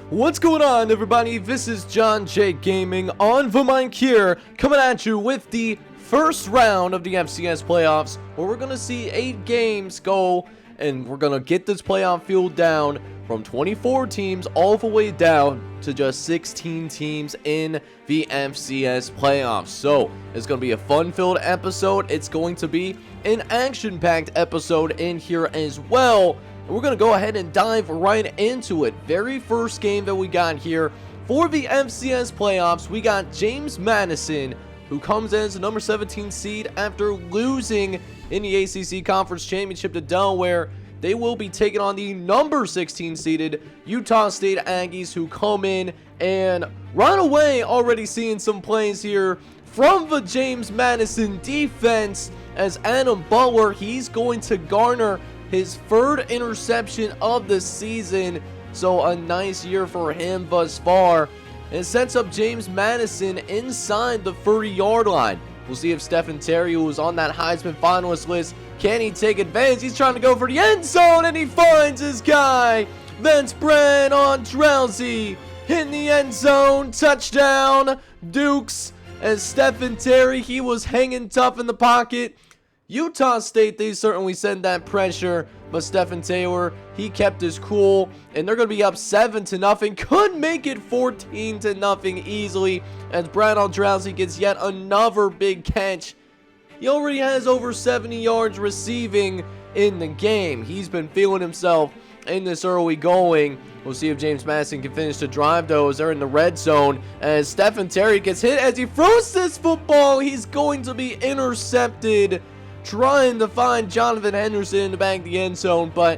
What's going on, everybody? This is John J Gaming on the mic here, coming at you with the first round of the FCS playoffs, where we're going to see 8 games go, and we're going to get this playoff field down from 24 teams all the way down to just 16 teams in the FCS playoffs. So, it's going to be a fun-filled episode. It's going to be an action-packed episode in here as well. We're going to go ahead and dive right into it. Very first game that we got here for the FCS playoffs, we got James Madison, who comes as the number 17 seed after losing in the ACC Conference Championship to Delaware. They will be taking on the number 16 seeded Utah State Aggies, who come in and right away already seeing some plays here from the James Madison defense, as Adam Butler, he's going to garner his third interception of the season, so a nice year for him thus far. It sets up James Madison inside the 30-yard line. We'll see if Stephen Terry, who was on that Heisman finalist list, can he take advantage? He's trying to go for the end zone, and he finds his guy. That's Brad Drowsy in the end zone. Touchdown, Dukes. As Stephen Terry, he was hanging tough in the pocket. Utah State, they certainly sent that pressure, but Stephen Taylor, he kept his cool, and they're going to be up 7-0. Could make it 14-0 easily, as Brad Drowsy gets yet another big catch. He already has over 70 yards receiving in the game. He's been feeling himself in this early going. We'll see if James Madison can finish the drive, though, as they're in the red zone, as Stephen Terry gets hit as he throws this football. He's going to be intercepted, trying to find Jonathan Henderson in the back of the end zone, but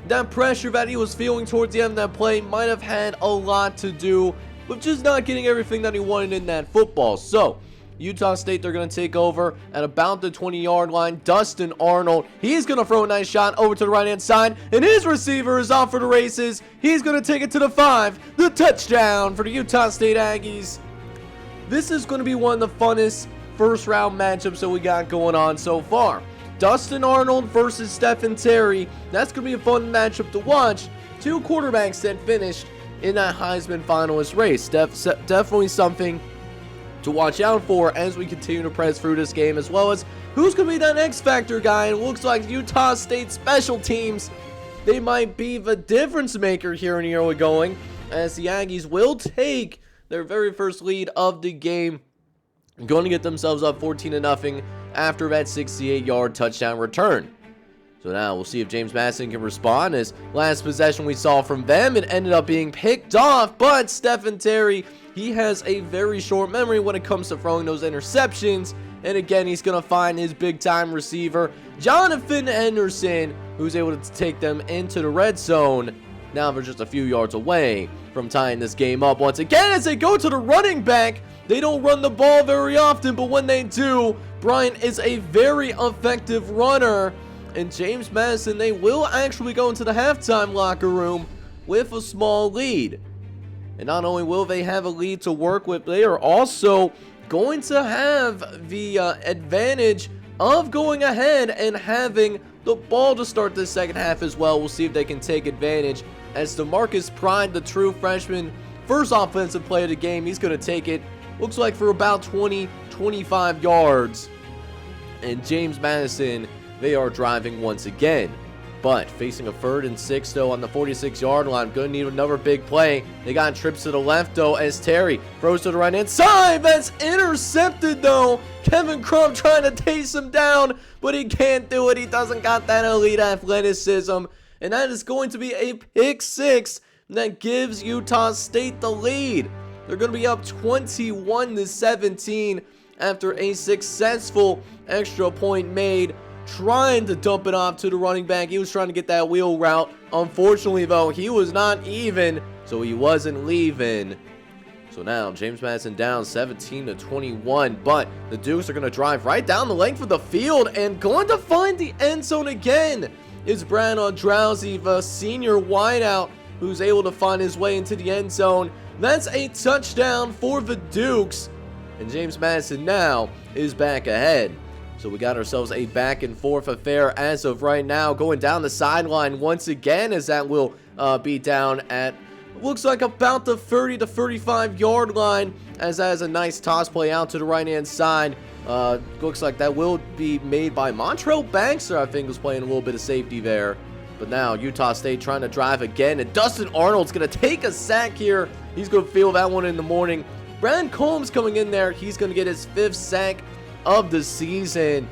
that pressure that he was feeling towards the end of that play might have had a lot to do with just not getting everything that he wanted in that football. So, Utah State, they're going to take over at about the 20-yard line. Dustin Arnold, he's going to throw a nice shot over to the right-hand side, and his receiver is off for the races. He's going to take it to the 5. The touchdown for the Utah State Aggies. This is going to be one of the funnest first round matchups that we got going on so far. Dustin Arnold versus Stephen Terry. That's going to be a fun matchup to watch. 2 quarterbacks that finished in that Heisman finalist race. Definitely something to watch out for as we continue to press through this game, as well as who's going to be that X Factor guy. And it looks like Utah State special teams, they might be the difference maker here in the early going, as the Aggies will take their very first lead of the game, going to get themselves up 14-0 after that 68-yard touchdown return. So now we'll see if James Madison can respond, as last possession we saw from them, it ended up being picked off, but Stephen Terry, he has a very short memory when it comes to throwing those interceptions, and again, he's going to find his big-time receiver, Jonathan Henderson, who's able to take them into the red zone. Now they're just a few yards away from tying this game up once again, as they go to the running back. They don't run the ball very often, but when they do, Bryant is a very effective runner. And James Madison, they will actually go into the halftime locker room with a small lead. And not only will they have a lead to work with, they are also going to have the advantage of going ahead and having the ball to start the second half as well. We'll see if they can take advantage, as DeMarcus Pride, the true freshman, first offensive play of the game, he's going to take it, looks like for about 20-25 yards. And James Madison, they are driving once again, but facing a 3rd and 6 though on the 46-yard line. Gonna need another big play. They got trips to the left though, as Terry throws to the right hand side. That's intercepted though. Kevin Crump trying to chase him down, but he can't do it. He doesn't got that elite athleticism, and that is going to be a pick 6 that gives Utah State the lead. They're going to be up 21-17 after a successful extra point made, trying to dump it off to the running back. He was trying to get that wheel route. Unfortunately, though, he was not even, so he wasn't leaving. So now James Madison down 17-21, but the Dukes are going to drive right down the length of the field, and going to find the end zone again is Brad Drowsy, the senior wideout, who's able to find his way into the end zone. That's a touchdown for the Dukes, and James Madison now is back ahead. So we got ourselves a back and forth affair as of right now, going down the sideline once again, as that will be down at looks like about the 30 to 35 yard line, as that has a nice toss play out to the right hand side. Looks like that will be made by Montrell Baxter, I think, was playing a little bit of safety there. But now Utah State trying to drive again, and Dustin Arnold's going to take a sack here. He's going to feel that one in the morning. Brandon Combs coming in there. He's going to get his 5th sack of the season.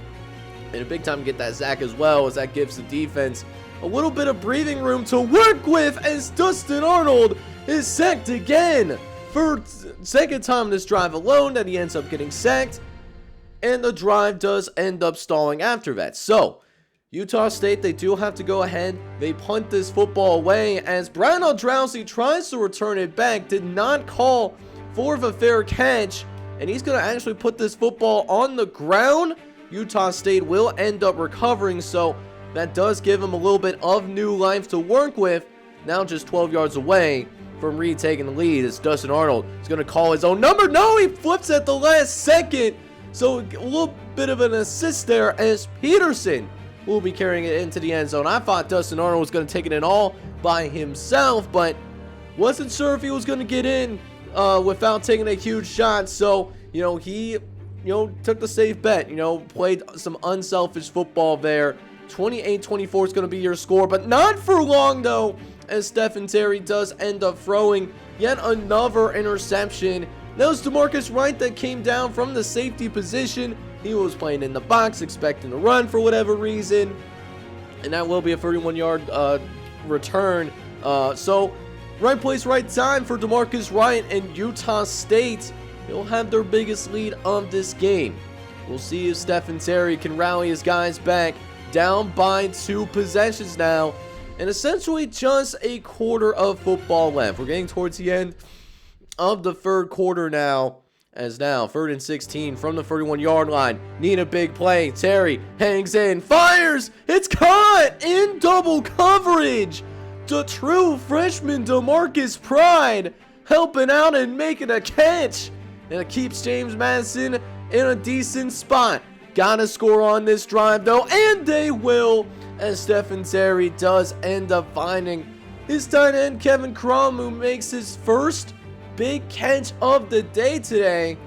And a big time to get that sack as well, as that gives the defense a little bit of breathing room to work with, as Dustin Arnold is sacked again. For second time this drive alone that he ends up getting sacked. And the drive does end up stalling after that. So Utah State, they do have to go ahead. They punt this football away as Brian Aldrowsey tries to return it back. Did not call for a fair catch. And he's going to actually put this football on the ground. Utah State will end up recovering. So that does give him a little bit of new life to work with. Now just 12 yards away from retaking the lead. As Dustin Arnold is going to call his own number. No, he flips at the last second. So a little bit of an assist there as Peterson will be carrying it into the end zone. I thought Dustin Arnold was going to take it in all by himself, but wasn't sure if he was going to get in without taking a huge shot. So, he, took the safe bet, played some unselfish football there. 28-24 is going to be your score, but not for long, though, as Stephen Terry does end up throwing yet another interception. That was DeMarcus Wright that came down from the safety position. He was playing in the box, expecting to run for whatever reason. And that will be a 31-yard return. So, right place, right time for DeMarcus Wright, and Utah State will have their biggest lead of this game. We'll see if Stephen Terry can rally his guys back. Down by 2 possessions now. And essentially just a quarter of football left. We're getting towards the end of the third quarter now. As now, 3rd and 16 from the 31-yard line. Need a big play. Terry hangs in, fires. It's caught in double coverage. The true freshman DeMarcus Pride helping out and making a catch. And it keeps James Madison in a decent spot. Gotta score on this drive though, and they will, as Stephen Terry does end up finding his tight end Kevin Crum, who makes his first big catch of the day today.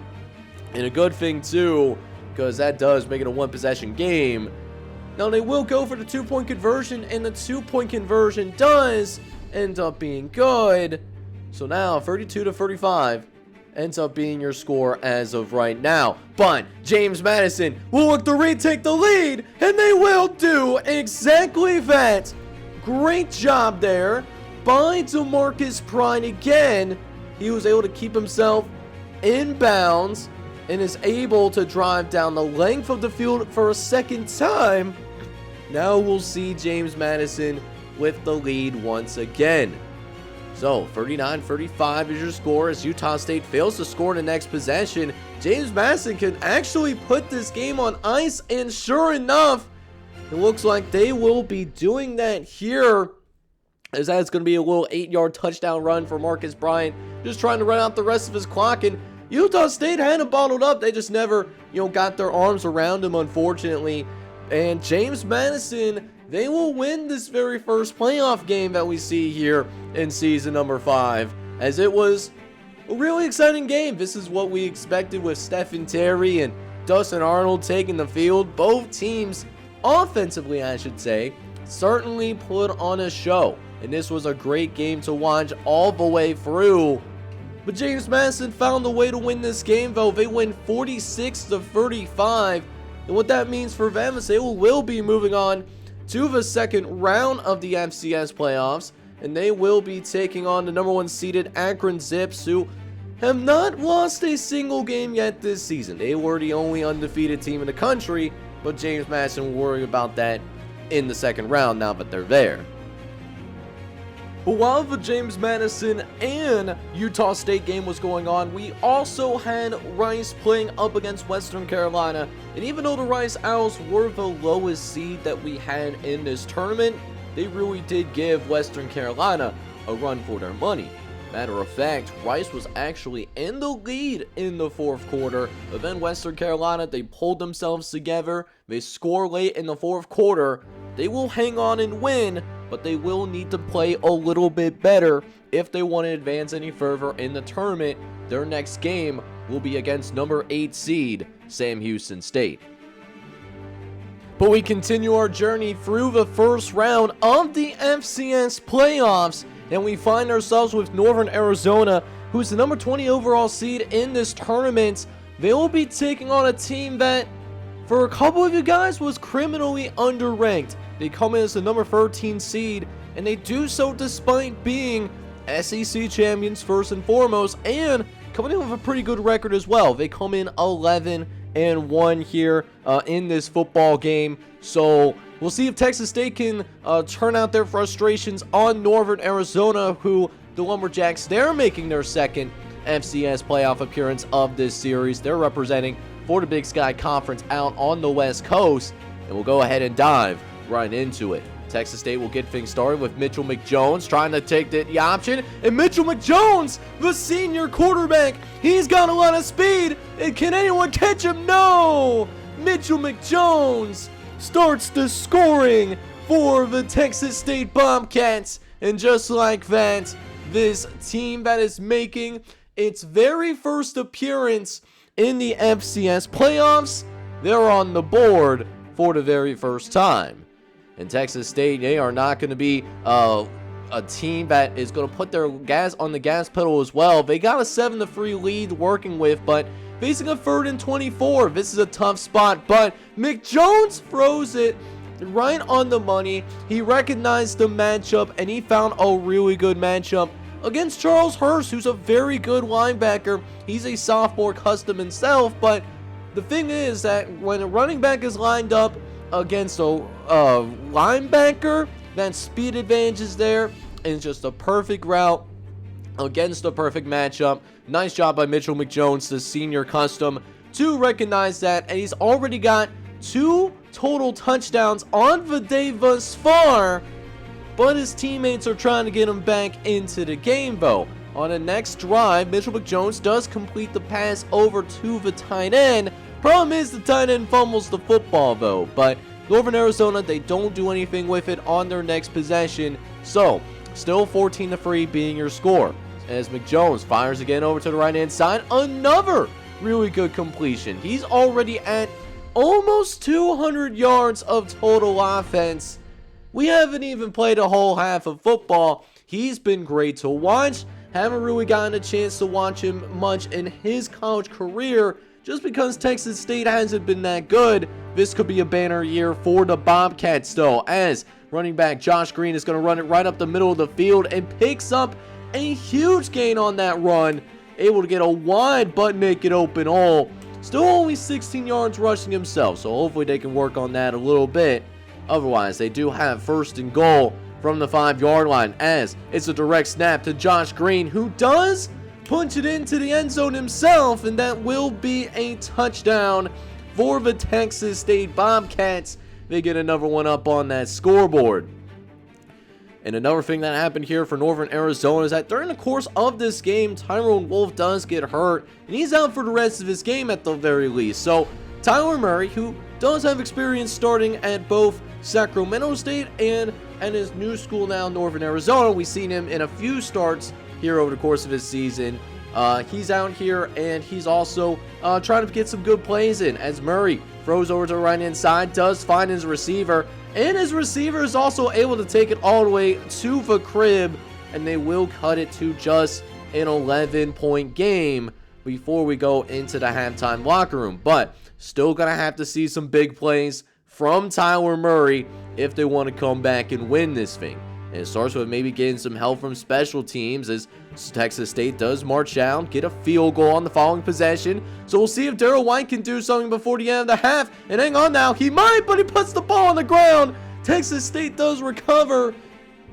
And a good thing too, because that does make it a 1-possession game. Now they will go for the 2-point conversion, and the 2-point conversion does end up being good. So now 32-35 ends up being your score as of right now. But James Madison will look to retake the lead, and they will do exactly that. Great job there by DeMarcus Pride again. He was able to keep himself in bounds and is able to drive down the length of the field for a second time. Now we'll see James Madison with the lead once again. So 39-35 is your score as Utah State fails to score in the next possession. James Madison can actually put this game on ice, and sure enough, it looks like they will be doing that here, as that's going to be a little 8-yard touchdown run for Marcus Bryant, just trying to run out the rest of his clock. And Utah State had him bottled up. They just never, got their arms around him, unfortunately. And James Madison, they will win this very first playoff game that we see here in season number 5, as it was a really exciting game. This is what we expected with Stephen Terry and Dustin Arnold taking the field. Both teams, offensively I should say, certainly put on a show. And this was a great game to watch all the way through. But James Madison found a way to win this game, though. They win 46-35. And what that means for them is they will be moving on to the second round of the FCS playoffs. And they will be taking on the number 1 seeded Akron Zips, who have not lost a single game yet this season. They were the only undefeated team in the country, but James Madison will worry about that in the second round now that they're there. But while the James Madison and Utah State game was going on, we also had Rice playing up against Western Carolina. And even though the Rice Owls were the lowest seed that we had in this tournament, they really did give Western Carolina a run for their money. Matter of fact, Rice was actually in the lead in the 4th quarter, but then Western Carolina, they pulled themselves together. They score late in the 4th quarter. They will hang on and win, but they will need to play a little bit better if they want to advance any further in the tournament, their next game will be against number 8 seed Sam Houston State. But we continue our journey through the first round of the FCS playoffs, and we find ourselves with Northern Arizona, who's the number 20 overall seed in this tournament. They will be taking on a team that, for a couple of you guys, was criminally underranked. They come in as the number 13 seed, and they do so despite being SEC champions first and foremost, and coming in with a pretty good record as well. They come in 11-1 here in this football game. So we'll see if Texas State can turn out their frustrations on Northern Arizona, who the Lumberjacks, they're making their second FCS playoff appearance of this series. They're representing for the Big Sky Conference out on the West Coast, and we'll go ahead and dive right into it. Texas State will get things started with Mitchell McJones trying to take the option. And Mitchell McJones, the senior quarterback, he's got a lot of speed. And can anyone catch him? No! Mitchell McJones starts the scoring for the Texas State Bobcats. And just like that, this team that is making its very first appearance in the FCS playoffs, they're on the board for the very first time. And Texas State, they are not going to be a team that is going to put their gas on the gas pedal as well. They got a 7-3 lead working with, but facing a 3rd and 24. This is a tough spot, but McJones throws it right on the money. He recognized the matchup, and he found a really good matchup against Charles Hurst, who's a very good linebacker. He's a sophomore custom himself, but the thing is that when a running back is lined up against a linebacker, that speed advantage is there, and it's just a perfect route against a perfect matchup. Nice job by Mitchell McJones, the senior custom, to recognize that, and he's already got 2 total touchdowns on the day thus far, but his teammates are trying to get him back into the game though. On the next drive, Mitchell McJones does complete the pass over to the tight end. Problem is the tight end fumbles the football though, but Northern Arizona, they don't do anything with it on their next possession. So, still 14-3 being your score. As McJones fires again over to the right-hand side, another really good completion. He's already at almost 200 yards of total offense. We haven't even played a whole half of football. He's been great to watch. Haven't really gotten a chance to watch him much in his college career, just because Texas State hasn't been that good. This could be a banner year for the Bobcats though, as running back Josh Green is going to run it right up the middle of the field and picks up a huge gain on that run. Able to get a wide but make it open hole. Still only 16 yards rushing himself, so hopefully they can work on that a little bit. Otherwise, they do have 1st and goal from the 5-yard line, as it's a direct snap to Josh Green, who does punch it into the end zone himself, and that will be a touchdown for the Texas State Bobcats. They get another one up on that scoreboard. And another thing that happened here for Northern Arizona is that during the course of this game, Tyrone Wolf does get hurt, and he's out for the rest of his game at the very least. So Tyler Murray, who does have experience starting at both Sacramento State and at his new school now, Northern Arizona, we've seen him in a few starts here over the course of his season. He's out here, and he's also trying to get some good plays in, as Murray throws over to the right-hand side, does find his receiver, and his receiver is also able to take it all the way to the crib, and they will cut it to just an 11-point game before we go into the halftime locker room. But still gonna have to see some big plays from Tyler Murray if they want to come back and win this thing. And it starts with maybe getting some help from special teams, as Texas State does march down, get a field goal on the following possession. So we'll see if Darrell White can do something before the end of the half. And hang on now, he might, but he puts the ball on the ground. Texas State does recover.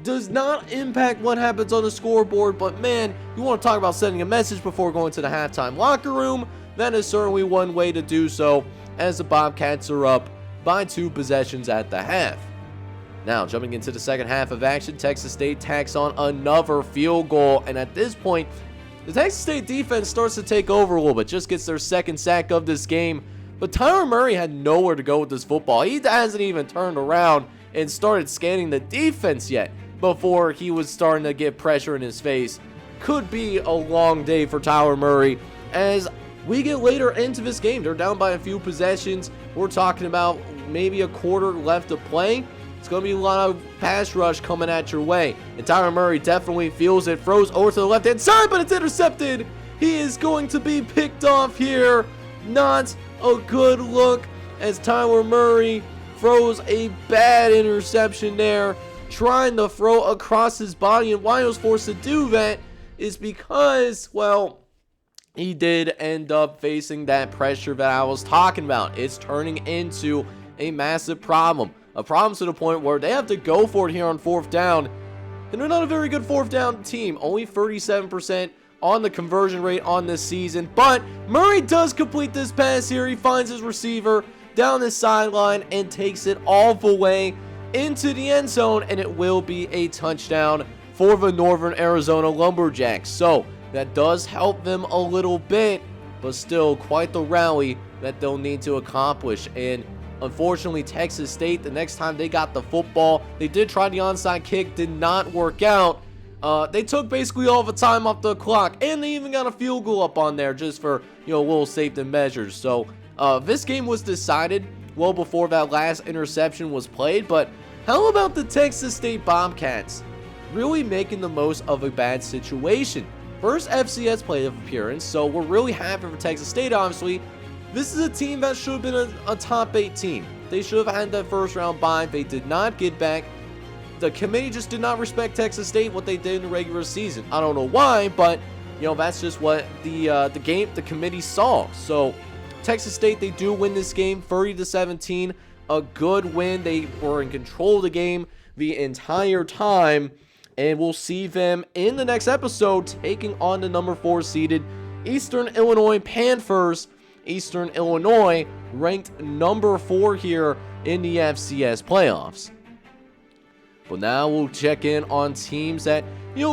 Does not impact what happens on the scoreboard, but man, you want to talk about sending a message before going to the halftime locker room. That is certainly one way to do so, as the Bobcats are up by 2 possessions at the half. Now, jumping into the second half of action, Texas State tacks on another field goal, and at this point, the Texas State defense starts to take over a little bit, just gets their 2nd sack of this game, but Tyler Murray had nowhere to go with this football. He hasn't even turned around and started scanning the defense yet. before he was starting to get pressure in his face. Could be a long day for Tyler Murray as we get later into this game. They're down by a few possessions. We're talking about maybe a quarter left to play. It's going to be a lot of pass rush coming at your way. And Tyler Murray definitely feels it. Throws over to the left-hand side, but it's intercepted. He is going to be picked off here. Not a good look as Tyler Murray throws a bad interception there. Trying to throw across his body. And why he was forced to do that is because, well, he did end up facing that pressure that I was talking about. It's turning into a massive problem. A problem to the point where they have to go for it here on 4th down. And they're not a very good 4th down team. Only 37% on the conversion rate on this season. But Murray does complete this pass here. He finds his receiver down the sideline and takes it all the way into the end zone. And it will be a touchdown for the Northern Arizona Lumberjacks. So that does help them a little bit. But still quite the rally that they'll need to accomplish. And unfortunately, Texas State, the next time they got the football, they did try the onside kick, did not work out. They took basically all the time off the clock, and they even got a field goal up on there just for, little safety measures. So, this game was decided well before that last interception was played, but how about the Texas State Bobcats really making the most of a bad situation? First FCS playoff appearance, so we're really happy for Texas State, obviously. This is a team that should have been a top 8 team. They should have had that first round bye. They did not get back. The committee just did not respect Texas State, what they did in the regular season. I don't know why, but that's just what the committee saw. So Texas State, they do win this game 30-17. A good win. They were in control of the game the entire time. And we'll see them in the next episode taking on the number 4 seeded Eastern Illinois Panthers. Eastern Illinois ranked number 4 here in the FCS playoffs. But now we'll check in on teams that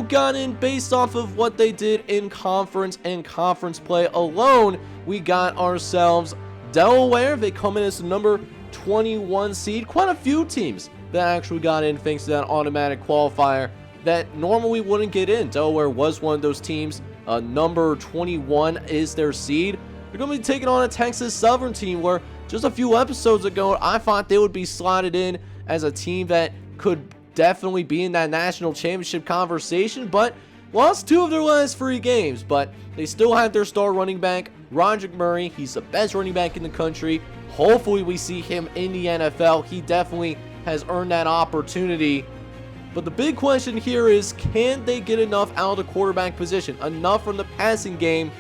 got in based off of what they did in conference and conference play alone. We got ourselves Delaware. They come in as the number 21 seed. Quite a few teams that actually got in thanks to that automatic qualifier that normally wouldn't get in. Delaware was one of those teams. Number 21 is their seed. They're going to be taking on a Texas Southern team where just a few episodes ago, I thought they would be slotted in as a team that could definitely be in that national championship conversation, but lost 2 of their last 3 games. But they still have their star running back, Roderick Murray. He's the best running back in the country. Hopefully we see him in the NFL. He definitely has earned that opportunity. But the big question here is, can they get enough out of the quarterback position? Enough from the passing game?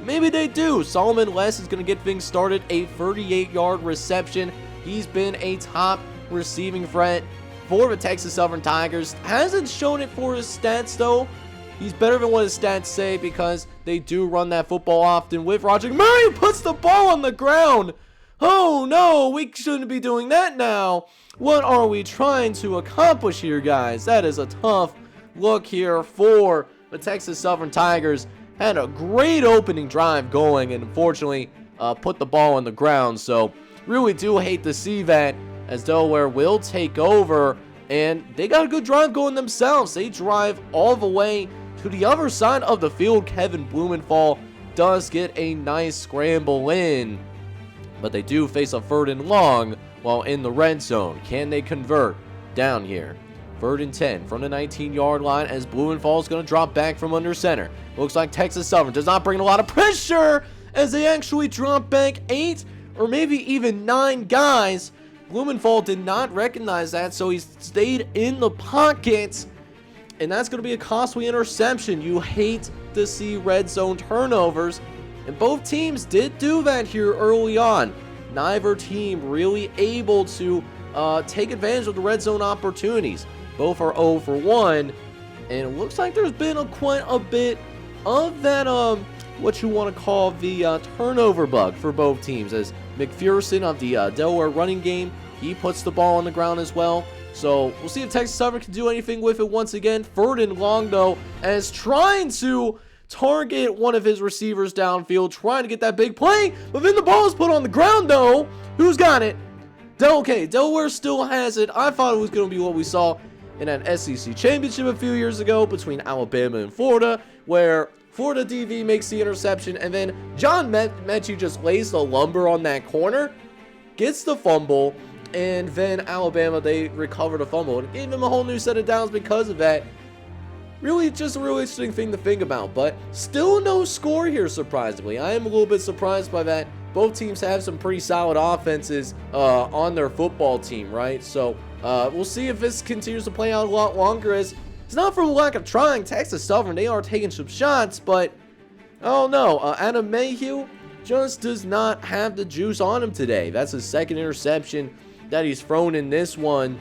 Maybe they do. Solomon Less is going to get things started. A 38-yard reception. He's been a top receiving threat for the Texas Southern Tigers. Hasn't shown it for his stats, though. He's better than what his stats say because they do run that football often with Roger Murray, who puts the ball on the ground. Oh, no, we shouldn't be doing that now. What are we trying to accomplish here, guys? That is a tough look here for the Texas Southern Tigers. Had a great opening drive going and unfortunately put the ball on the ground. So really do hate to see that as Delaware will take over. And they got a good drive going themselves. They drive all the way to the other side of the field. Kevin Blumenthal does get a nice scramble in. But they do face a 3rd and long while in the red zone. Can they convert down here? 3rd and 10 from the 19-yard line as Blumenthal is going to drop back from under center. Looks like Texas Southern does not bring a lot of pressure as they actually drop back 8 or maybe even 9 guys. Blumenthal did not recognize that, so he stayed in the pocket. And that's going to be a costly interception. You hate to see red zone turnovers. And both teams did do that here early on. Neither team really able to take advantage of the red zone opportunities. Both are 0 for 1. And it looks like there's been quite a bit of that, what you want to call the turnover bug for both teams. As McPherson of the Delaware running game, he puts the ball on the ground as well. So we'll see if Texas Southern can do anything with it once again. 3rd and long, though, as trying to target one of his receivers downfield, trying to get that big play, but then the ball is put on the ground, though. Who's got it? Okay, Delaware still has it. I thought it was going to be what we saw in an SEC championship a few years ago between Alabama and Florida, where Florida DV makes the interception, and then John Mechie just lays the lumber on that corner, gets the fumble, and then Alabama, they recover the fumble. It gave them a whole new set of downs because of that. Really, just a really interesting thing to think about, but still no score here, surprisingly. I am a little bit surprised by that. Both teams have some pretty solid offenses on their football team, right? So we'll see if this continues to play out a lot longer. As it's not from lack of trying. Texas Southern, they are taking some shots, but I don't know. Adam Mayhew just does not have the juice on him today. That's his second interception that he's thrown in this one,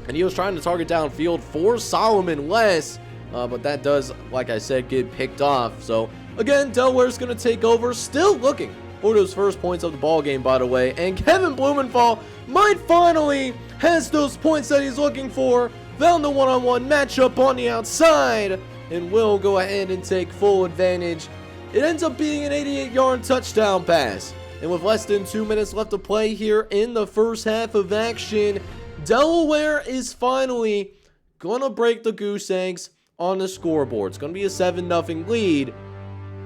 and he was trying to target downfield for Solomon Less. But that does, like I said, get picked off. So, again, Delaware's going to take over. Still looking for those first points of the ball game, by the way. And Kevin Blumenthal might finally has those points that he's looking for. Found the one-on-one matchup on the outside. And will go ahead and take full advantage. It ends up being an 88-yard touchdown pass. And with less than 2 minutes left to play here in the first half of action, Delaware is finally going to break the goose eggs on the scoreboard. It's going to be a 7-0 lead.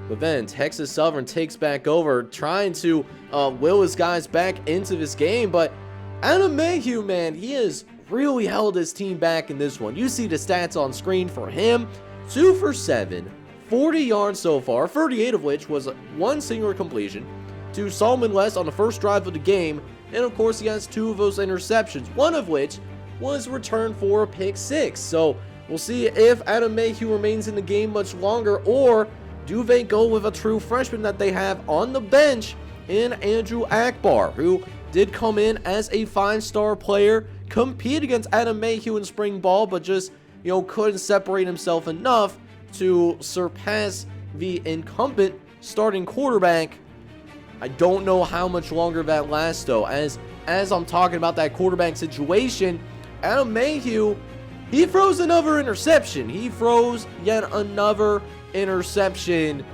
But then Texas Southern takes back over, trying to will his guys back into this game. But Adam Mayhew, man, he has really held his team back in this one. You see the stats on screen for him. 2 for 7, 40 yards so far, 38 of which was one single completion to Solomon Less on the first drive of the game. And of course, he has 2 of those interceptions, one of which was returned for a pick 6. So we'll see if Adam Mayhew remains in the game much longer, or do they go with a true freshman that they have on the bench in Andrew Akbar, who did come in as a 5-star player, compete against Adam Mayhew in spring ball, but just, couldn't separate himself enough to surpass the incumbent starting quarterback. I don't know how much longer that lasts, though. As I'm talking about that quarterback situation, Adam Mayhew, he throws another interception. He throws yet another interception.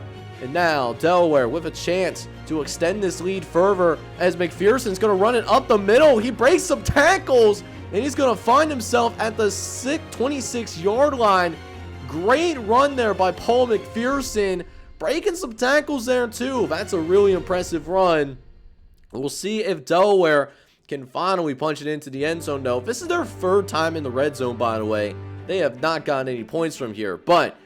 And now Delaware with a chance to extend this lead further, as McPherson's going to run it up the middle. He breaks some tackles, and he's going to find himself at the 26-yard line. Great run there by Paul McPherson. Breaking some tackles there too. That's a really impressive run. We'll see if Delaware can finally punch it into the end zone, though. This is their 3rd time in the red zone, by the way. They have not gotten any points from here, but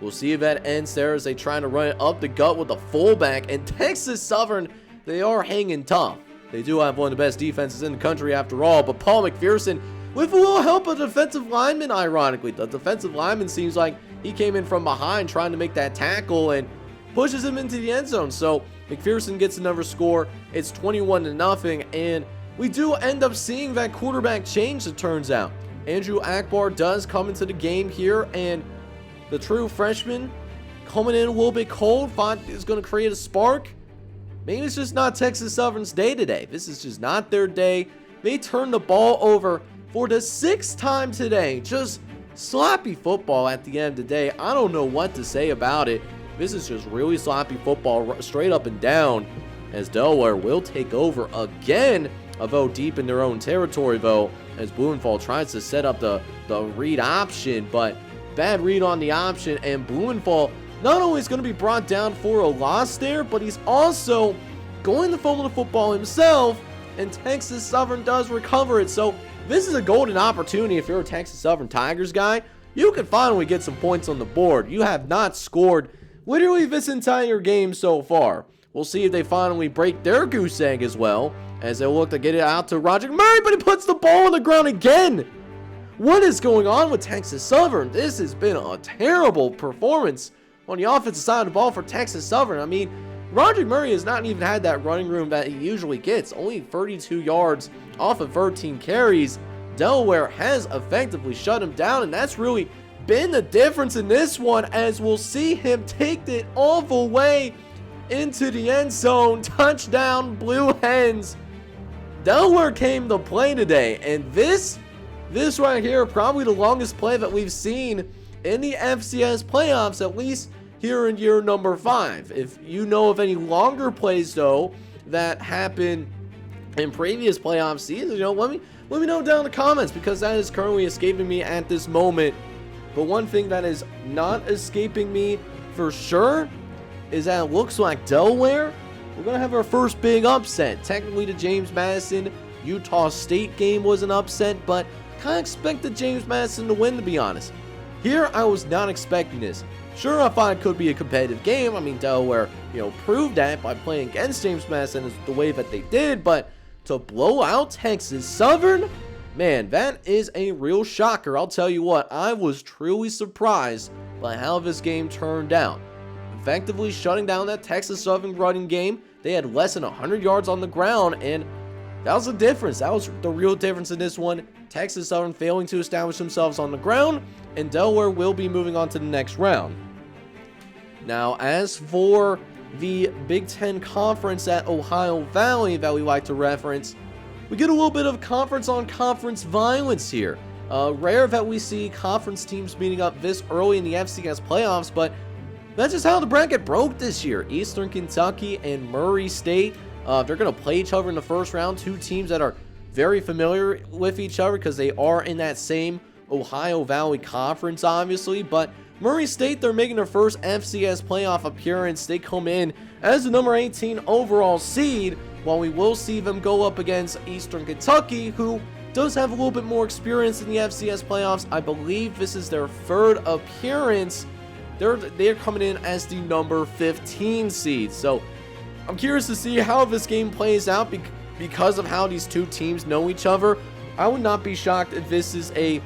we'll see if that ends there as they try to run it up the gut with the fullback. And Texas Southern, they are hanging tough. They do have one of the best defenses in the country after all, but Paul McPherson, with a little help of the defensive lineman, ironically. The defensive lineman seems like he came in from behind trying to make that tackle and pushes him into the end zone. So McPherson gets another score. It's 21-0, and we do end up seeing that quarterback change, it turns out. Andrew Akbar does come into the game here, and the true freshman coming in a little bit cold, thought is going to create a spark. Maybe it's just not Texas Southern's day today. This is just not their day. They turn the ball over for the 6th time today. Just sloppy football at the end of the day. I don't know what to say about it. This is just really sloppy football straight up and down, as Delaware will take over again, although deep in their own territory, though, as Blumenthal tries to set up the read option, but bad read on the option, and Blumenthal not only is going to be brought down for a loss there, but he's also going to fumble the football himself, and Texas Southern does recover it. So this is a golden opportunity if you're a Texas Southern Tigers guy. You can finally get some points on the board. You have not scored literally this entire game so far. We'll see if they finally break their goose egg as well, as they look to get it out to Roger Murray, but he puts the ball on the ground again. What is going on with Texas Southern? This has been a terrible performance on the offensive side of the ball for Texas Southern. I mean, Roger Murray has not even had that running room that he usually gets. Only 32 yards off of 13 carries. Delaware has effectively shut him down, and that's really been the difference in this one, as we'll see him take it all the way into the end zone. Touchdown, Blue Hens. Delaware came to play today, and this right here, probably the longest play that we've seen in the FCS playoffs, at least here in year number 5. If you know of any longer plays, though, that happen in previous playoff seasons. Let me know down in the comments, because that is currently escaping me at this moment. But one thing that is not escaping me for sure is that it looks like Delaware, we're going to have our first big upset. Technically, the James Madison Utah State game was an upset, but kind of expected James Madison to win, to be honest. Here, I was not expecting this. Sure, I thought it could be a competitive game. I mean, Delaware, proved that by playing against James Madison the way that they did, but to blow out Texas Southern, man, that is a real shocker. I'll tell you what, I was truly surprised by how this game turned out. Effectively shutting down that Texas Southern running game. They had less than 100 yards on the ground, and that was the difference. That was the real difference in this one. Texas Southern failing to establish themselves on the ground, and Delaware will be moving on to the next round. Now, as for the Big Ten Conference at Ohio Valley that we like to reference, we get a little bit of conference-on-conference violence here. Rare that we see conference teams meeting up this early in the FCS playoffs, but that's just how the bracket broke this year. Eastern Kentucky and Murray State, they're going to play each other in the first round. Two teams that are very familiar with each other because they are in that same Ohio Valley Conference, obviously. But Murray State, they're making their first FCS playoff appearance. They come in as the number 18 overall seed, while we will see them go up against Eastern Kentucky, who does have a little bit more experience in the FCS playoffs. I believe this is their third appearance. They're coming in as the number 15 seed. So I'm curious to see how this game plays out because of how these two teams know each other. I would not be shocked if this is a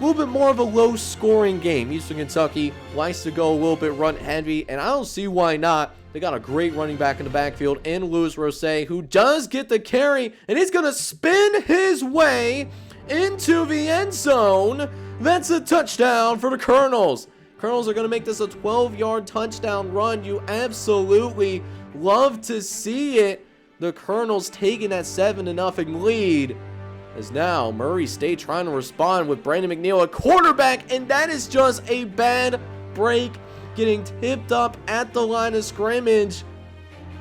little bit more of a low-scoring game. Eastern Kentucky likes to go a little bit run-heavy, and I don't see why not. They got a great running back in the backfield in Louis Rosé, who does get the carry, and he's going to spin his way into the end zone. That's a touchdown for the Colonels. Colonels are going to make this a 12-yard touchdown run. You absolutely love to see it. The Colonels taking that 7-0 lead. As now Murray State trying to respond with Brandon McNeil at quarterback, and that is just a bad break, getting tipped up at the line of scrimmage,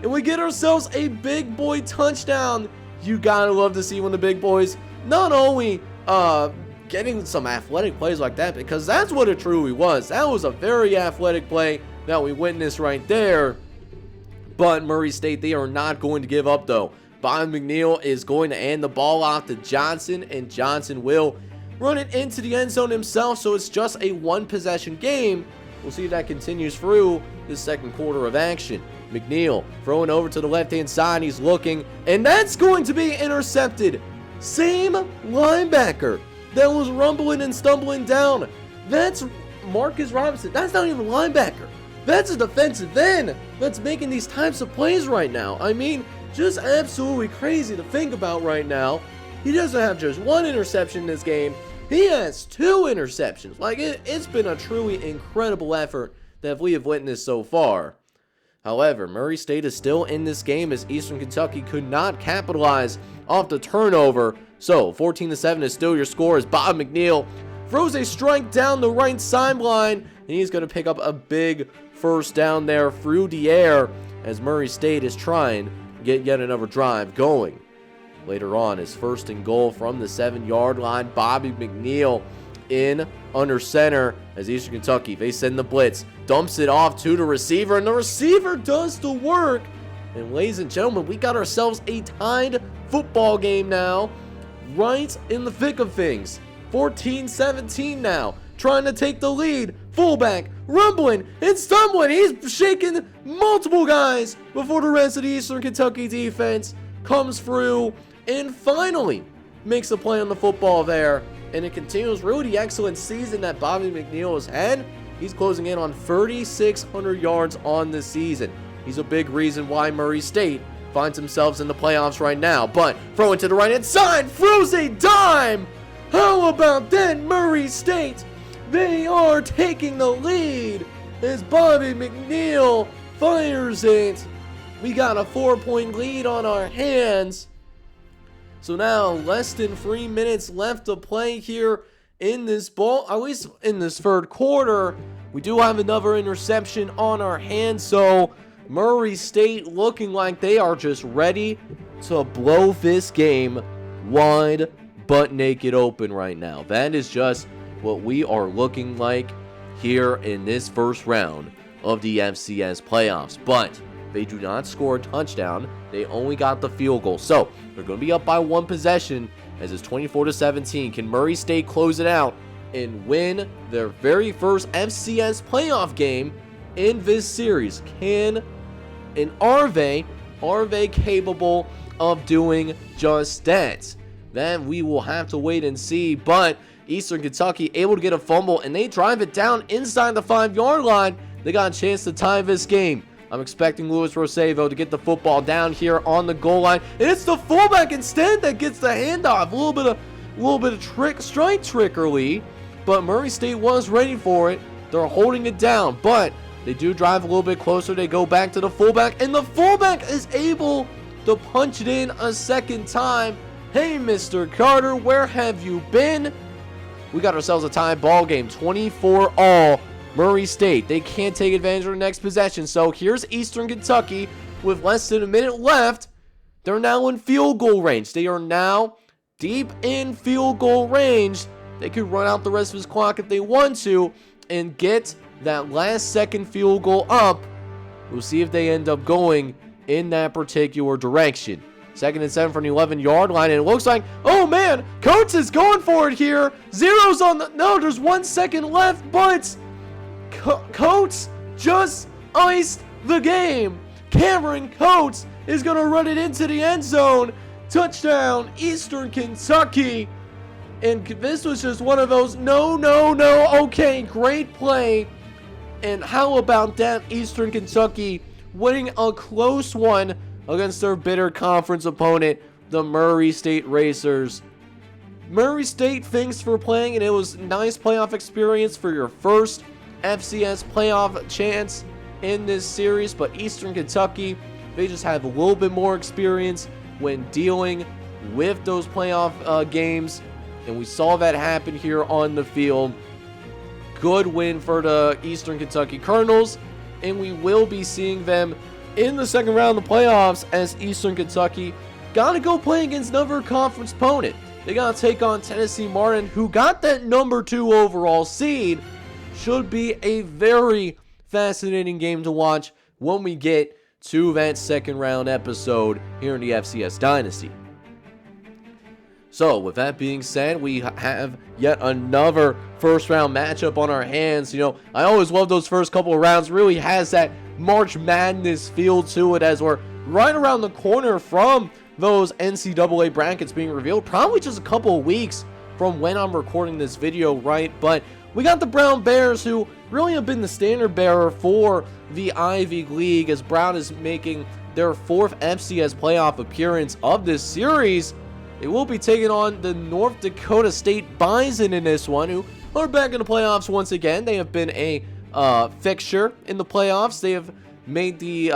and we get ourselves a big boy touchdown. You gotta love to see when the big boys not only getting some athletic plays like that, because that's what it truly was. That was a very athletic play that we witnessed right there. But Murray State, they are not going to give up though. Bob McNeil is going to hand the ball off to Johnson, and Johnson will run it into the end zone himself, so it's just a one-possession game. We'll see if that continues through the second quarter of action. McNeil throwing over to the left-hand side. He's looking, and that's going to be intercepted. Same linebacker that was rumbling and stumbling down. That's Marcus Robinson. That's not even a linebacker. That's a defensive end that's making these types of plays right now. I mean, just absolutely crazy to think about right now. He doesn't have just one interception in this game. He has 2 interceptions. Like, it's been a truly incredible effort that we have witnessed so far. However, Murray State is still in this game as Eastern Kentucky could not capitalize off the turnover. So, 14-7 is still your score as Bob McNeil throws a strike down the right sideline, and he's going to pick up a big first down there through the air as Murray State is trying to get yet another drive going. Later on is first and goal from the 7-yard line. Bobby McNeil in under center as Eastern Kentucky, they send the blitz, dumps it off to the receiver, and the receiver does the work. And ladies and gentlemen, we got ourselves a tied football game now, right in the thick of things. 14-17 now, trying to take the lead. Fullback rumbling and stumbling. He's shaking multiple guys before the rest of the Eastern Kentucky defense comes through and finally makes a play on the football there. And it continues really the excellent season that Bobby McNeil has had. He's closing in on 3,600 yards on the season. He's a big reason why Murray State finds themselves in the playoffs right now. But throwing to the right-hand side, throws a dime. How about that, Murray State? They are taking the lead as Bobby McNeil fires it. We got a 4-point lead on our hands. So now less than 3 minutes left to play here in this ball, at least in this third quarter. We do have another interception on our hands, so Murray State looking like they are just ready to blow this game wide butt naked open right now. That is just what we are looking like here in this first round of the FCS playoffs. But they do not score a touchdown. They only got the field goal. So they're going to be up by one possession as it's 24-17. Can Murray State close it out and win their very first FCS playoff game in this series? Are they capable of doing just that? Then we will have to wait and see. But Eastern Kentucky able to get a fumble, and they drive it down inside the 5-yard line. They got a chance to tie this game. I'm expecting Luis Rosevo to get the football down here on the goal line, and it's the fullback instead that gets the handoff. A little bit of strike trickery, but Murray State was ready for it. They're holding it down, but they do drive a little bit closer. They go back to the fullback, and the fullback is able to punch it in a second time. Hey, Mr. Carter, where have you been? We got ourselves a tie ball game, 24-all. Murray State, they can't take advantage of the next possession. So here's Eastern Kentucky with less than a minute left. They're now in field goal range. They are now deep in field goal range. They could run out the rest of this clock if they want to and get that last second field goal up. We'll see if they end up going in that particular direction. 2nd and 7 from the 11-yard line, and it looks like, oh man, Coates is going for it here. Zero's on the, no, there's 1 second left, but Coates just iced the game. Cameron Coates is going to run it into the end zone. Touchdown, Eastern Kentucky. And this was just one of those, no, okay, great play. And how about that, Eastern Kentucky winning a close one against their bitter conference opponent, the Murray State Racers. Murray State, thanks for playing, and it was a nice playoff experience for your first FCS playoff chance in this series. But Eastern Kentucky, they just have a little bit more experience when dealing with those playoff games, and we saw that happen here on the field. Good win for the Eastern Kentucky Colonels, and we will be seeing them in the second round of the playoffs as Eastern Kentucky got to go play against another conference opponent. They got to take on Tennessee Martin, who got that number 2 overall seed. Should be a very fascinating game to watch when we get to that second round episode here in the FCS Dynasty. So with that being said, we have yet another first round matchup on our hands. You know, I always love those first couple of rounds. Really has that March Madness feel to it, as we're right around the corner from those NCAA brackets being revealed. Probably just a couple of weeks from when I'm recording this video, right? But we got the Brown Bears, who really have been the standard bearer for the Ivy League, as Brown is making their 4th FCS playoff appearance of this series. They will be taking on the North Dakota State Bison in this one, who are back in the playoffs once again. They have been a fixture in the playoffs. They have made the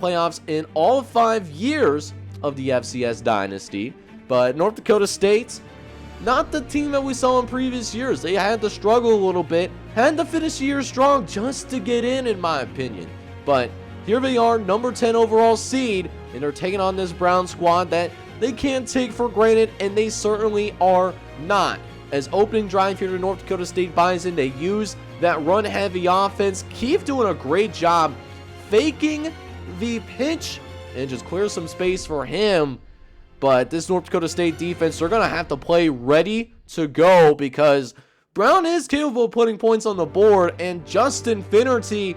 playoffs in all 5 years of the FCS Dynasty. But North Dakota State, not the team that we saw in previous years. They had to struggle a little bit, had to finish the year strong just to get in my opinion. But here they are, number 10 overall seed, and they're taking on this Brown squad that they can't take for granted, and they certainly are not. As opening drive here to North Dakota State Bison, they use that run-heavy offense. Keith doing a great job faking the pitch and just clear some space for him. But this North Dakota State defense, they're going to have to play ready to go, because Brown is capable of putting points on the board. And Justin Finnerty,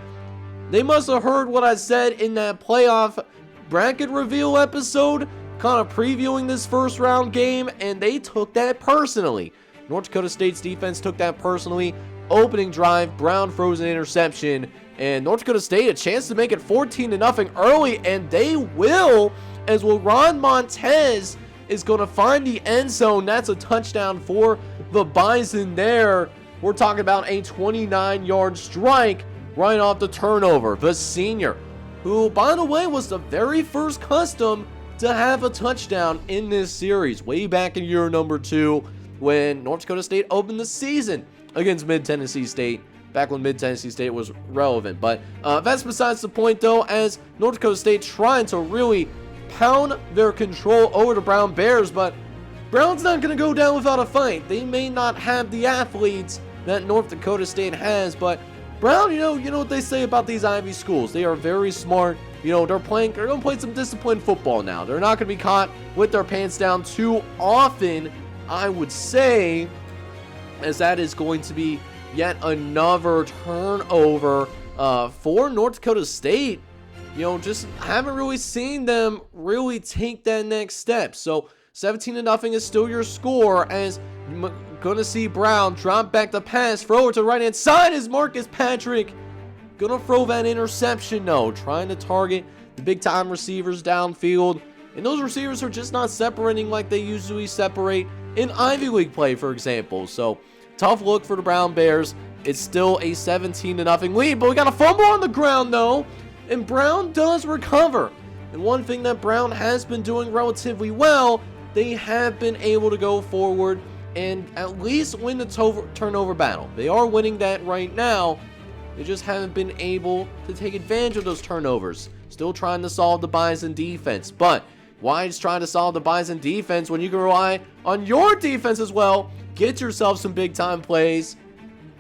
they must have heard what I said in that playoff bracket reveal episode, kind of previewing this first round game, and they took that personally. North Dakota State's defense took that personally. Opening drive, Brown throws an interception, and North Dakota State a chance to make it 14-0 early, and they will, as well. Ron Montez is going to find the end zone. That's a touchdown for the Bison there. We're talking about a 29-yard strike right off the turnover. The senior, who, by the way, was the very first custom to have a touchdown in this series way back in year number 2 when North Dakota State opened the season against Mid-Tennessee State, back when Mid-Tennessee State was relevant. But that's besides the point, though, as North Dakota State trying to really pound their control over the Brown Bears, but Brown's not going to go down without a fight. They may not have the athletes that North Dakota State has, but Brown, you know what they say about these Ivy schools. They are very smart. They're going to play some disciplined football now. They're not going to be caught with their pants down too often, I would say, as that is going to be yet another turnover for North Dakota State. Just haven't really seen them really take that next step. So 17-0 is still your score, as you're going to see Brown drop back the pass, throw it to the right-hand side is Marcus Patrick. Going to throw that interception, though, trying to target the big-time receivers downfield. And those receivers are just not separating like they usually separate in Ivy League play, for example. So, tough look for the Brown Bears. It's still a 17-0 lead, but we got a fumble on the ground, though. And Brown does recover. And one thing that Brown has been doing relatively well, they have been able to go forward and at least win the turnover battle. They are winning that right now. They just haven't been able to take advantage of those turnovers. Still trying to solve the Bison defense. But why just trying to solve the Bison defense when you can rely on your defense as well? Get yourself some big-time plays.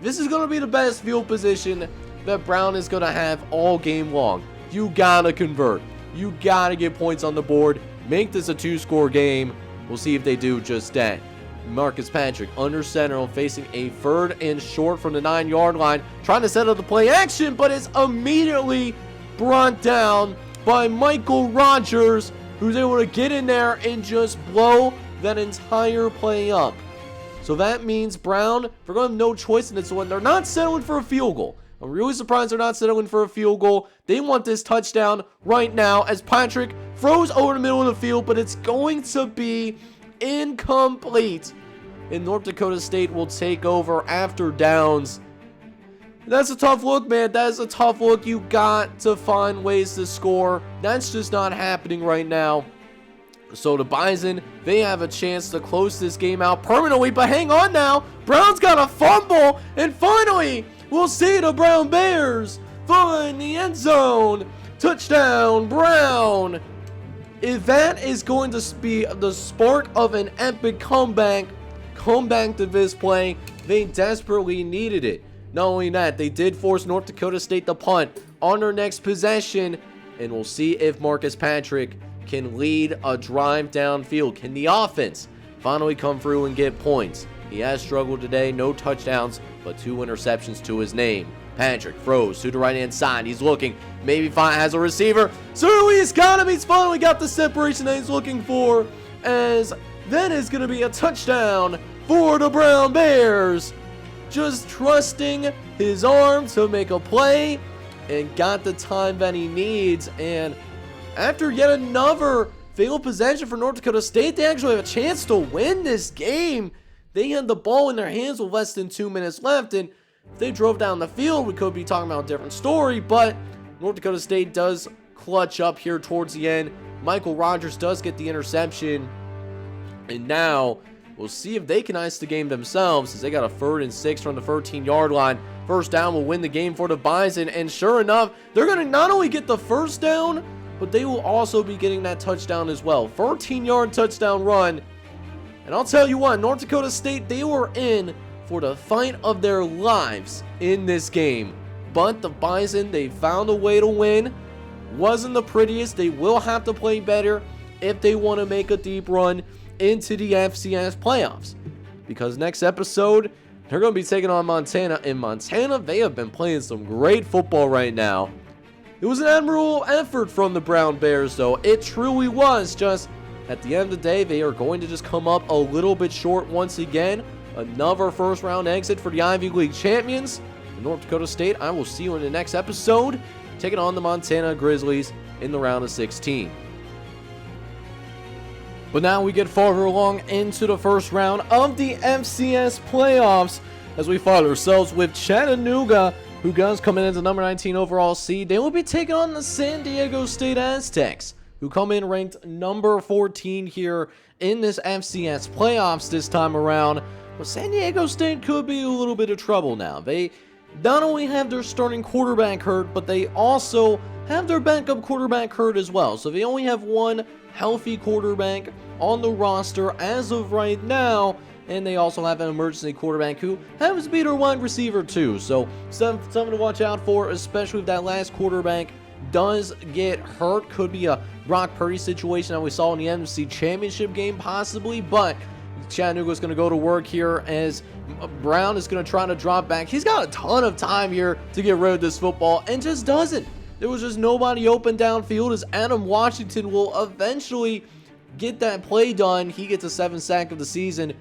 This is going to be the best field position that Brown is going to have all game long. You got to convert. You got to get points on the board. Make this a 2-score game. We'll see if they do just that. Marcus Patrick under center, facing a 3rd and short from the 9-yard line, trying to set up the play action, but it's immediately brought down by Michael Rogers, who's able to get in there and just blow that entire play up. So that means Brown, they're going to have no choice in this one. They're not settling for a field goal. I'm really surprised they're not settling for a field goal. They want this touchdown right now as Patrick throws over the middle of the field, but it's going to be incomplete. And North Dakota State will take over after downs. That's a tough look, man. That is a tough look. You got to find ways to score. That's just not happening right now. So the Bison, they have a chance to close this game out permanently. But hang on now. Brown's got a fumble. And finally, we'll see the Brown Bears find the end zone. Touchdown, Brown. If that is going to be the spark of an epic comeback to this play, they desperately needed it. Not only that, they did force North Dakota State to punt on their next possession, and we'll see if Marcus Patrick can lead a drive downfield. Can the offense finally come through and get points? He has struggled today, no touchdowns, but 2 interceptions to his name. Patrick throws to the right-hand side. He's looking, maybe has a receiver. So he's got him. He's finally got the separation that he's looking for, as that is going to be a touchdown for the Brown Bears. Just trusting his arm to make a play and got the time that he needs. And after yet another failed possession for North Dakota State, they actually have a chance to win this game. They had the ball in their hands with less than 2 minutes left, and if they drove down the field, we could be talking about a different story, but North Dakota State does clutch up here towards the end. Michael Rogers does get the interception, and now we'll see if they can ice the game themselves, as they got a 3rd and 6 from the 13-yard line. First down will win the game for the Bison, and sure enough, they're going to not only get the first down, but they will also be getting that touchdown as well. 13-yard touchdown run, and I'll tell you what, North Dakota State, they were in for the fight of their lives in this game. But the Bison, they found a way to win. Wasn't the prettiest. They will have to play better if they want to make a deep run into the FCS playoffs. Because next episode, they're going to be taking on Montana. In Montana, they have been playing some great football right now. It was an admirable effort from the Brown Bears, though. It truly was. Just at the end of the day, they are going to just come up a little bit short once again. Another first-round exit for the Ivy League champions, North Dakota State. I will see you in the next episode, taking on the Montana Grizzlies in the round of 16. But now we get farther along into the first round of the FCS playoffs, as we find ourselves with Chattanooga, who does come in as the number 19 overall seed. They will be taking on the San Diego State Aztecs, who come in ranked number 14 here in this FCS playoffs this time around. Well, San Diego State could be a little bit of trouble now. They not only have their starting quarterback hurt, but they also have their backup quarterback hurt as well. So they only have one healthy quarterback on the roster as of right now, and they also have an emergency quarterback who happens to be their wide receiver too. So something to watch out for, especially if that last quarterback does get hurt. Could be a Brock Purdy situation that we saw in the NFC Championship game possibly, but Chattanooga is going to go to work here as Brown is going to try to drop back. He's got a ton of time here to get rid of this football and just doesn't. There was just nobody open downfield as Adam Washington will eventually get that play done. He gets a 7th sack of the season.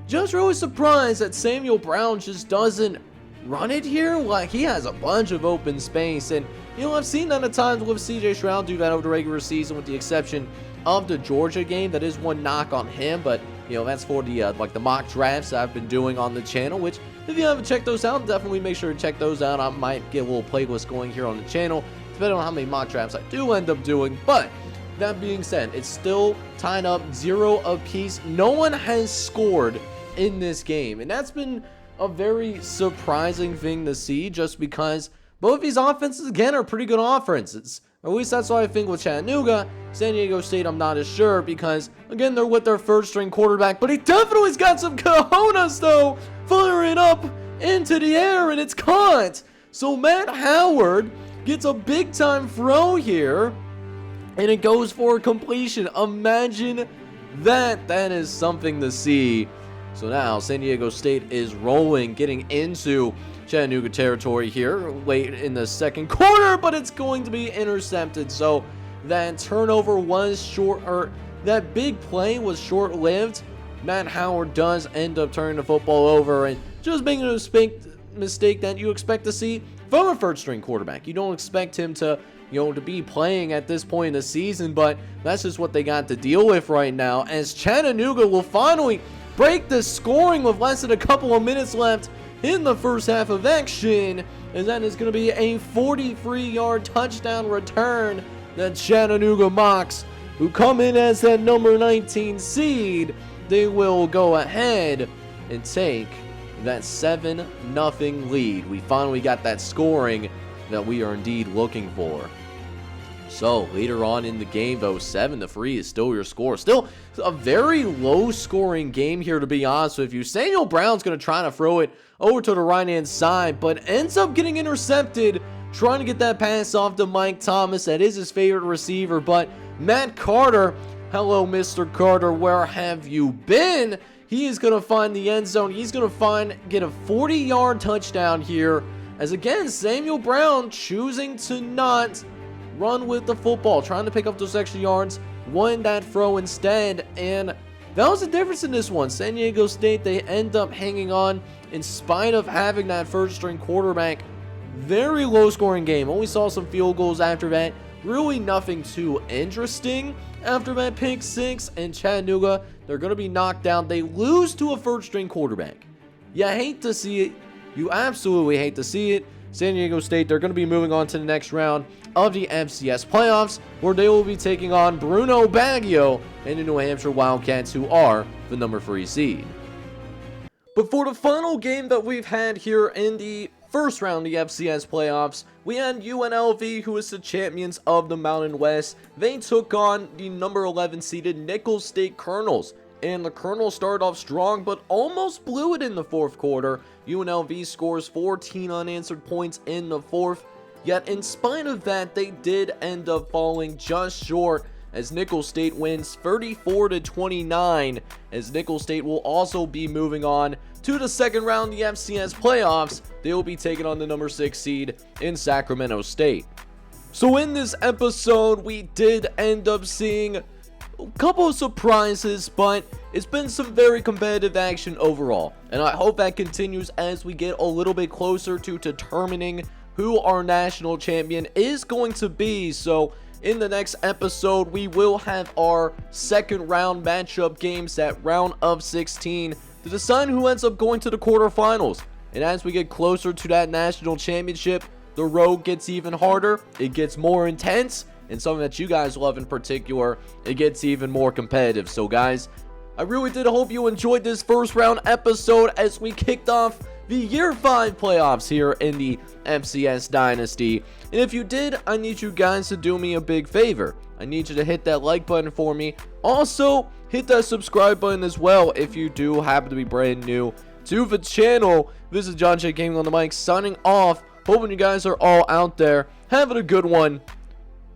Just really surprised that Samuel Brown just doesn't run it here. Like, he has a bunch of open space, and you know, I've seen that at times with CJ Stroud do that over the regular season, with the exception of the Georgia game. That is one knock on him, but you know, that's for the like the mock drafts I've been doing on the channel, which if you haven't checked those out, definitely make sure to check those out. I might get a little playlist going here on the channel, depending on how many mock drafts I do end up doing. But that being said, it's still tied up 0 apiece. No one has scored in this game, and that's been a very surprising thing to see, just because both these offenses again are pretty good offenses. At least that's what I think with Chattanooga. San Diego State, I'm not as sure, because again, they're with their first string quarterback, but he definitely's got some cojones though, firing up into the air, and it's caught. So Matt Howard gets a big time throw here, and it goes for a completion. Imagine that. That is something to see. So now San Diego State is rolling, getting into Chattanooga territory here late in the second quarter, but it's going to be intercepted. So that turnover was short, or that big play was short-lived. Matt Howard does end up turning the football over and just making a mistake that you expect to see from a first-string quarterback. You don't expect him to, you know, to be playing at this point in the season, but that's just what they got to deal with right now, as Chattanooga will finally break the scoring with less than a couple of minutes left in the first half of action, and that is going to be a 43-yard touchdown return that Chattanooga Mocs, who come in as that number 19 seed, they will go ahead and take that 7-0 lead. We finally got that scoring that we are indeed looking for. So later on in the game, though, 7-3 is still your score. Still a very low-scoring game here, to be honest with you. Samuel Brown's going to try to throw it over to the right-hand side, but ends up getting intercepted, trying to get that pass off to Mike Thomas. That is his favorite receiver, but Matt Carter, hello, Mr. Carter, where have you been? He is going to find the end zone. He's going to get a 40-yard touchdown here, as again, Samuel Brown choosing to not run with the football, trying to pick up those extra yards, won that throw instead, and that was the difference in this one. San Diego State, they end up hanging on in spite of having that first string quarterback. Very low scoring game. Only saw some field goals after that. Really nothing too interesting after that pick six, and Chattanooga, they're going to be knocked down. They lose to a first string quarterback. You hate to see it. You absolutely hate to see it. San Diego State, they're going to be moving on to the next round of the FCS playoffs, where they will be taking on Bruno Baggio and the New Hampshire Wildcats, who are the number 3 seed. But for the final game that we've had here in the first round of the FCS playoffs, we had UNLV, who is the champions of the Mountain West. They took on the number 11 seeded Nicholls State Colonels, and the Colonels started off strong but almost blew it in the fourth quarter. UNLV scores 14 unanswered points in the fourth, yet in spite of that, they did end up falling just short, as Nicholls State wins 34-29, as Nicholls State will also be moving on to the second round of the FCS playoffs. They will be taking on the number 6 seed in Sacramento State. So in this episode, we did end up seeing a couple of surprises, but it's been some very competitive action overall, and I hope that continues as we get a little bit closer to determining who our national champion is going to be. So in the next episode, we will have our second round matchup games, that round of 16, to decide who ends up going to the quarterfinals. And as we get closer to that national championship, the road gets even harder, it gets more intense, and something that you guys love in particular, it gets even more competitive. So guys, I really did hope you enjoyed this first round episode as we kicked off the Year 5 playoffs here in the FCS Dynasty. And if you did, I need you guys to do me a big favor. I need you to hit that like button for me. Also, hit that subscribe button as well if you do happen to be brand new to the channel. This is John J. Gaming on the mic, signing off. Hoping you guys are all out there having a good one.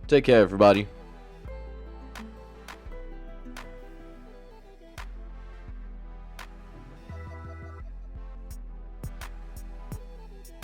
Take care, everybody.